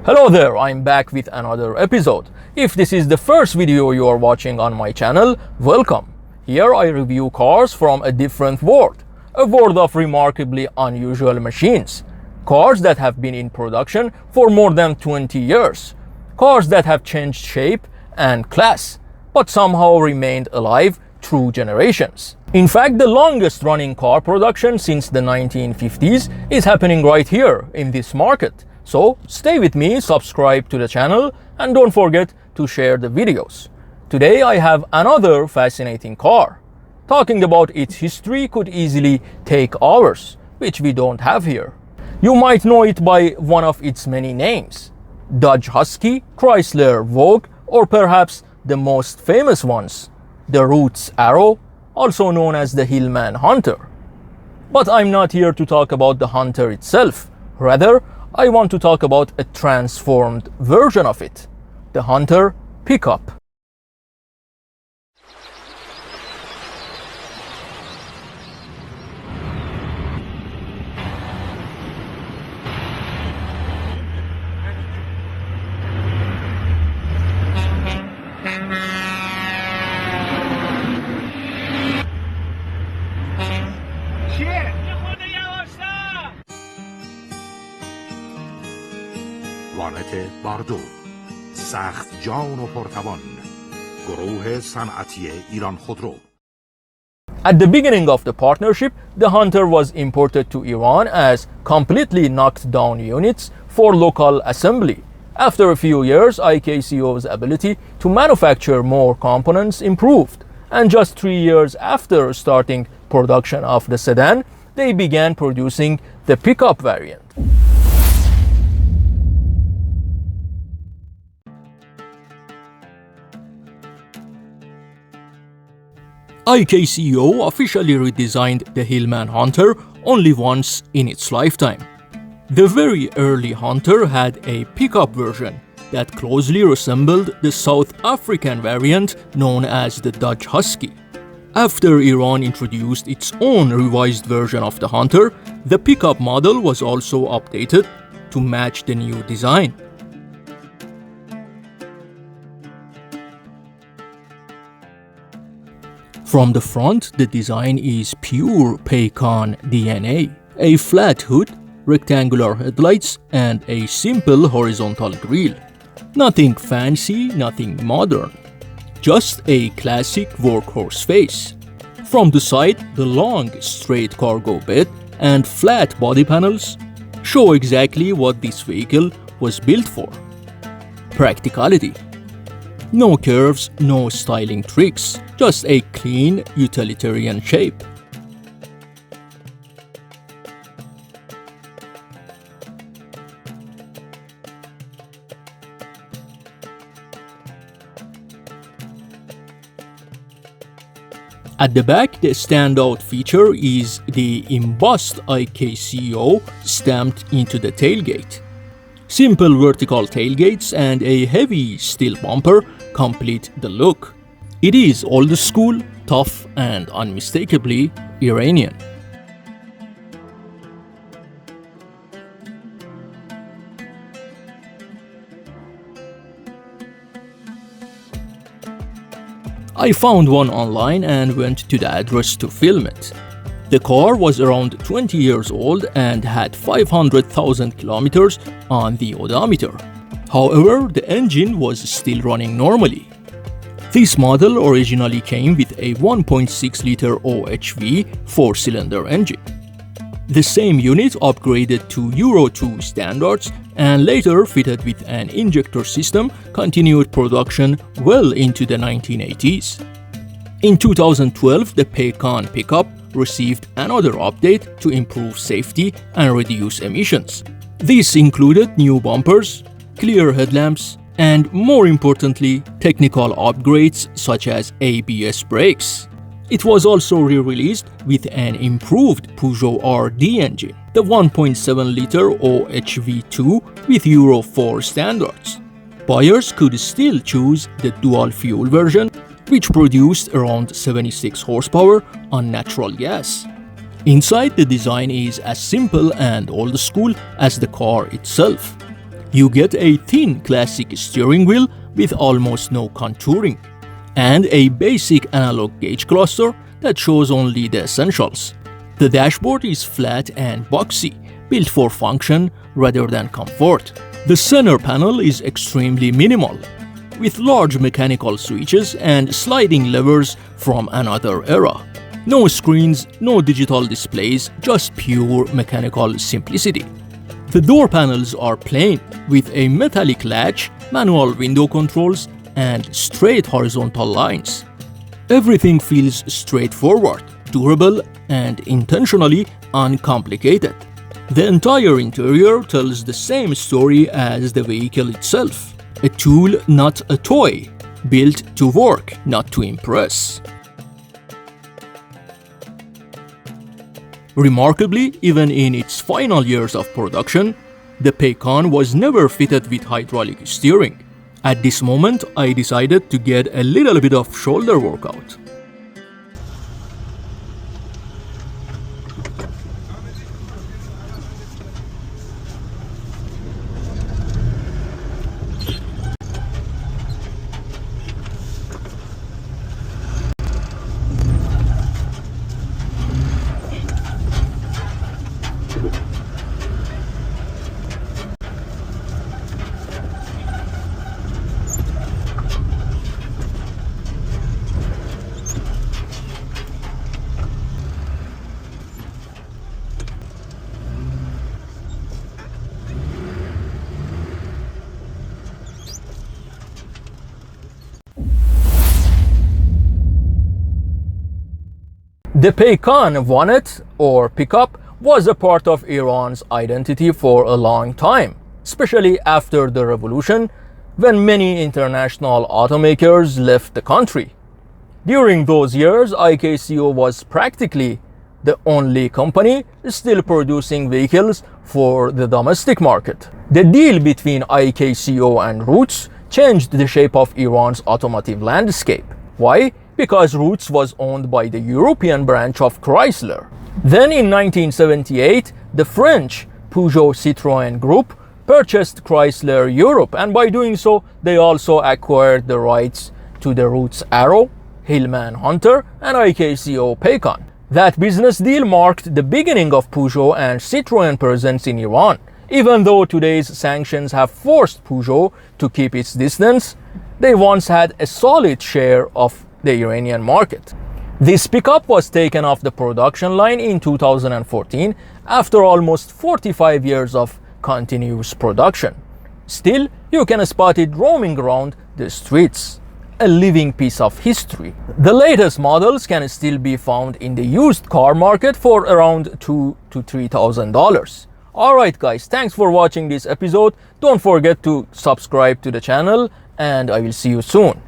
Hello there, I'm back with another episode. If this is the first video you are watching on my channel, welcome. Here I review cars from a different world, a world of remarkably unusual machines. Cars that have been in production for more than 20 years. Cars that have changed shape and class, but somehow remained alive through generations. In fact, the longest running car production since the 1950s is happening right here in this market. So stay with me, subscribe to the channel, and don't forget to share the videos. Today I have another fascinating car. Talking about its history could easily take hours, which we don't have here. You might know it by one of its many names: Dodge Husky, Chrysler Vogue, or perhaps the most famous ones, the Roots Arrow, also known as the Hillman Hunter. But I'm not here to talk about the Hunter itself. Rather, I want to talk about a transformed version of it, the Hunter pickup. وانت باردو، سخت جان و پرتوان، گروه صنعتی ایران خودرو. At the beginning of the partnership, the Hunter was imported to Iran as completely knocked down units for local assembly. After a few years, IKCO's ability to manufacture more components improved, and just 3 years after starting production of the sedan, they began producing the pickup variant. IKCO officially redesigned the Hillman Hunter only once in its lifetime. The very early Hunter had a pickup version that closely resembled the South African variant known as the Dodge Husky. After Iran introduced its own revised version of the Hunter, the pickup model was also updated to match the new design. From the front, the design is pure Peykan DNA, a flat hood, rectangular headlights, and a simple horizontal grille. Nothing fancy, nothing modern. Just a classic workhorse face. From the side, the long straight cargo bed and flat body panels show exactly what this vehicle was built for. Practicality. No curves, no styling tricks, just a clean, utilitarian shape. At the back, the standout feature is the embossed IKCO stamped into the tailgate. Simple vertical tailgates and a heavy steel bumper complete the look. It is old school, tough, and unmistakably Iranian. I found one online and went to the address to film it. The car was around 20 years old and had 500,000 kilometers on the odometer. However, the engine was still running normally. This model originally came with a 1.6-liter OHV 4-cylinder engine. The same unit upgraded to Euro 2 standards and later fitted with an injector system continued production well into the 1980s. In 2012, the Peykan pickup received another update to improve safety and reduce emissions. This included new bumpers, clear headlamps, and more importantly, technical upgrades such as ABS brakes. It was also re-released with an improved Peugeot RD engine, the 1.7-liter OHV2 with Euro 4 standards. Buyers could still choose the dual-fuel version, which produced around 76 horsepower on natural gas. Inside, the design is as simple and old school as the car itself. You get a thin classic steering wheel with almost no contouring, and a basic analog gauge cluster that shows only the essentials. The dashboard is flat and boxy, built for function rather than comfort. The center panel is extremely minimal, with large mechanical switches and sliding levers from another era. No screens, no digital displays, just pure mechanical simplicity. The door panels are plain, with a metallic latch, manual window controls, and straight horizontal lines. Everything feels straightforward, durable, and intentionally uncomplicated. The entire interior tells the same story as the vehicle itself. A tool, not a toy. Built to work, not to impress. Remarkably, even in its final years of production, the Peykan was never fitted with hydraulic steering. At this moment, I decided to get a little bit of shoulder workout. The Peykan Vaanet, or pickup, was a part of Iran's identity for a long time, especially after the revolution, when many international automakers left the country. During those years, IKCO was practically the only company still producing vehicles for the domestic market. The deal between IKCO and Roots changed the shape of Iran's automotive landscape. Why? Because Roots was owned by the European branch of Chrysler. Then in 1978, the French Peugeot Citroën Group purchased Chrysler Europe, and by doing so, they also acquired the rights to the Roots Arrow, Hillman Hunter, and IKCO Peykan. That business deal marked the beginning of Peugeot and Citroën presence in Iran. Even though today's sanctions have forced Peugeot to keep its distance, they once had a solid share of the Iranian market. This pickup was taken off the production line in 2014 after almost 45 years of continuous production. Still, you can spot it roaming around the streets, a living piece of history. The latest models can still be found in the used car market for around $2,000 to $3,000. Alright guys, thanks for watching this episode. Don't forget to subscribe to the channel, and I will see you soon.